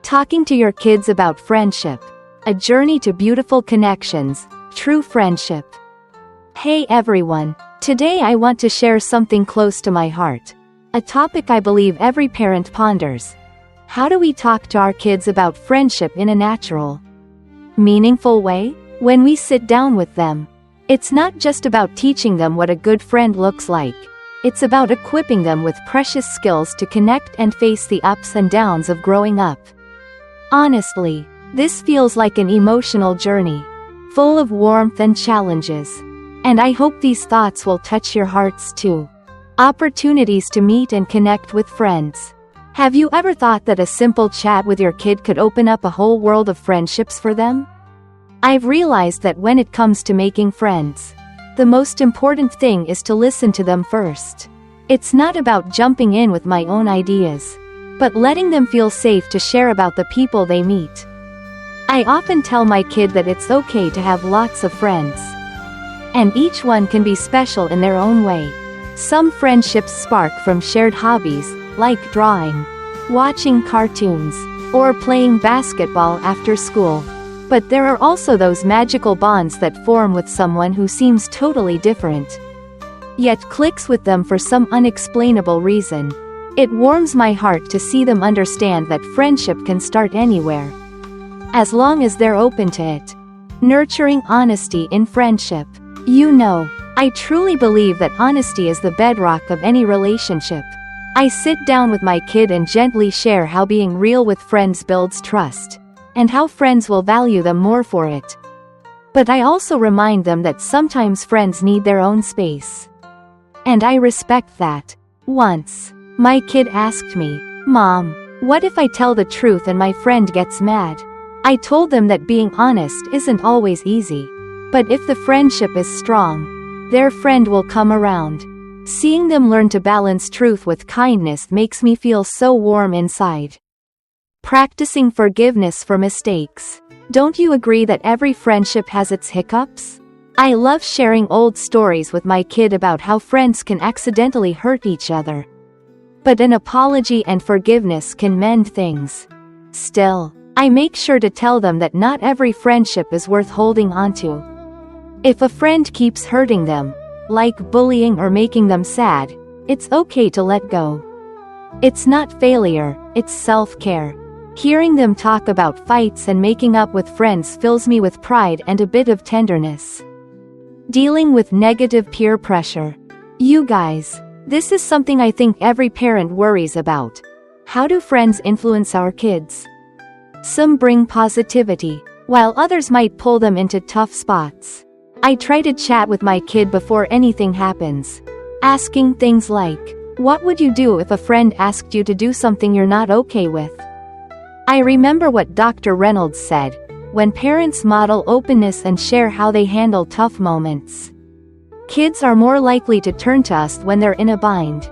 Talking to your kids about friendship. A journey to beautiful connections, true friendship. Hey everyone, today I want to share something close to my heart. A topic I believe every parent ponders. How do we talk to our kids about friendship in a natural, meaningful way? When we sit down with them, it's not just about teaching them what a good friend looks like. It's about equipping them with precious skills to connect and face the ups and downs of growing up. Honestly, this feels like an emotional journey, full of warmth and challenges. And I hope these thoughts will touch your hearts too. Opportunities to meet and connect with friends. Have you ever thought that a simple chat with your kid could open up a whole world of friendships for them? I've realized that when it comes to making friends, the most important thing is to listen to them first. It's not about jumping in with my own ideas, but letting them feel safe to share about the people they meet. I often tell my kid that it's okay to have lots of friends, and each one can be special in their own way. Some friendships spark from shared hobbies, like drawing, watching cartoons, or playing basketball after school. But there are also those magical bonds that form with someone who seems totally different, yet clicks with them for some unexplainable reason. It warms my heart to see them understand that friendship can start anywhere, as long as they're open to it. Nurturing honesty in friendship. You know, I truly believe that honesty is the bedrock of any relationship. I sit down with my kid and gently share how being real with friends builds trust, and how friends will value them more for it. But I also remind them that sometimes friends need their own space, and I respect that. Once, my kid asked me, "Mom, what if I tell the truth and my friend gets mad?" I told them that being honest isn't always easy, but if the friendship is strong, their friend will come around. Seeing them learn to balance truth with kindness makes me feel so warm inside. Practicing forgiveness for mistakes. Don't you agree that every friendship has its hiccups? I love sharing old stories with my kid about how friends can accidentally hurt each other, but an apology and forgiveness can mend things. Still, I make sure to tell them that not every friendship is worth holding onto. If a friend keeps hurting them, like bullying or making them sad, it's okay to let go. It's not failure, it's self-care. Hearing them talk about fights and making up with friends fills me with pride and a bit of tenderness. Dealing with negative peer pressure. You guys, this is something I think every parent worries about. How do friends influence our kids? Some bring positivity, while others might pull them into tough spots. I try to chat with my kid before anything happens, asking things like, "What would you do if a friend asked you to do something you're not okay with?" I remember what Dr. Reynolds said, when parents model openness and share how they handle tough moments, kids are more likely to turn to us when they're in a bind.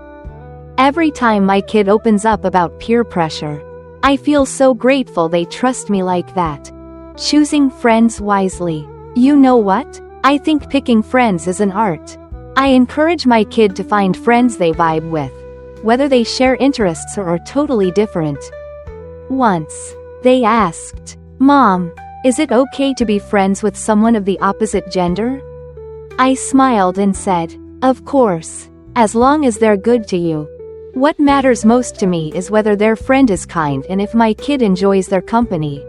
Every time my kid opens up about peer pressure, I feel so grateful they trust me like that. Choosing friends wisely. You know what? I think picking friends is an art. I encourage my kid to find friends they vibe with, whether they share interests or are totally different. Once, they asked, "Mom, is it okay to be friends with someone of the opposite gender?" I smiled and said, "Of course, as long as they're good to you. What matters most to me is whether their friend is kind and if my kid enjoys their company.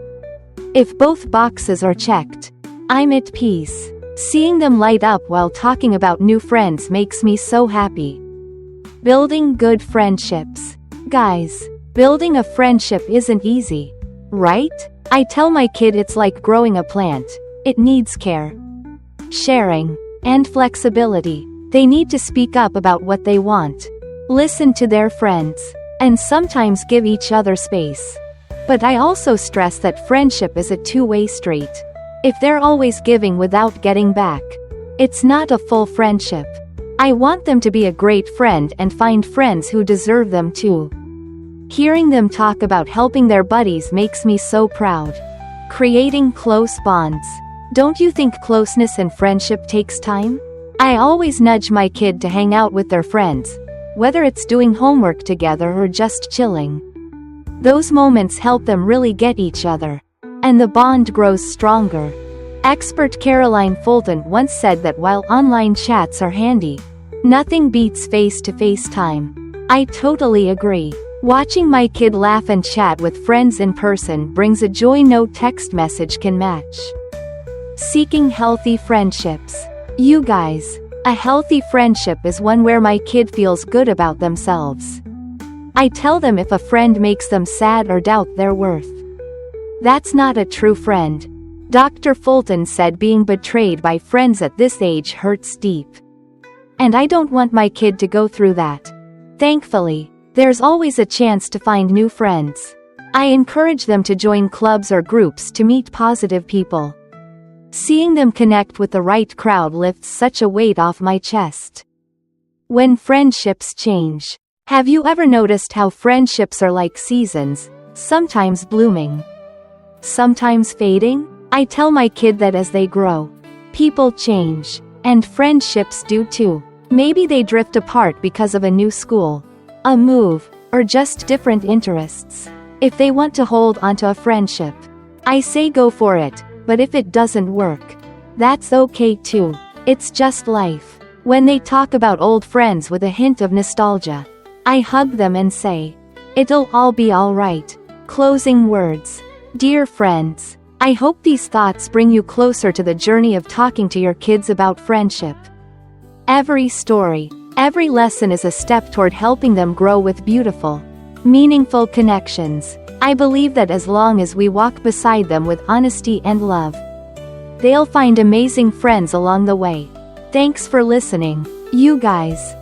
If both boxes are checked, I'm at peace." Seeing them light up while talking about new friends makes me so happy. Building good friendships. Guys, building a friendship isn't easy, right? I tell my kid it's like growing a plant. It needs care, sharing, and flexibility. They need to speak up about what they want, listen to their friends, and sometimes give each other space. But I also stress that friendship is a two-way street. If they're always giving without getting back, it's not a full friendship. I want them to be a great friend and find friends who deserve them too. Hearing them talk about helping their buddies makes me so proud. Creating close bonds. Don't you think closeness and friendship takes time? I always nudge my kid to hang out with their friends, whether it's doing homework together or just chilling. Those moments help them really get each other. And the bond grows stronger. Expert Caroline Fulton once said that while online chats are handy, nothing beats face-to-face time. I totally agree. Watching my kid laugh and chat with friends in person brings a joy no text message can match. Seeking healthy friendships. You guys, a healthy friendship is one where my kid feels good about themselves. I tell them if a friend makes them sad or doubt their worth. That's not a true friend. Dr. Fulton said being betrayed by friends at this age hurts deep. And I don't want my kid to go through that. Thankfully, there's always a chance to find new friends. I encourage them to join clubs or groups to meet positive people. Seeing them connect with the right crowd lifts such a weight off my chest. When friendships change. Have you ever noticed how friendships are like seasons, sometimes blooming, sometimes fading? I tell my kid that as they grow, people change, and friendships do too. Maybe they drift apart because of a new school, a move, or just different interests. If they want to hold onto a friendship, I say go for it, but if it doesn't work, that's okay too. It's just life. When they talk about old friends with a hint of nostalgia, I hug them and say, it'll all be alright. Closing words. Dear friends, I hope these thoughts bring you closer to the journey of talking to your kids about friendship. Every story, every lesson is a step toward helping them grow with beautiful, meaningful connections. I believe that as long as we walk beside them with honesty and love, they'll find amazing friends along the way. Thanks for listening, you guys.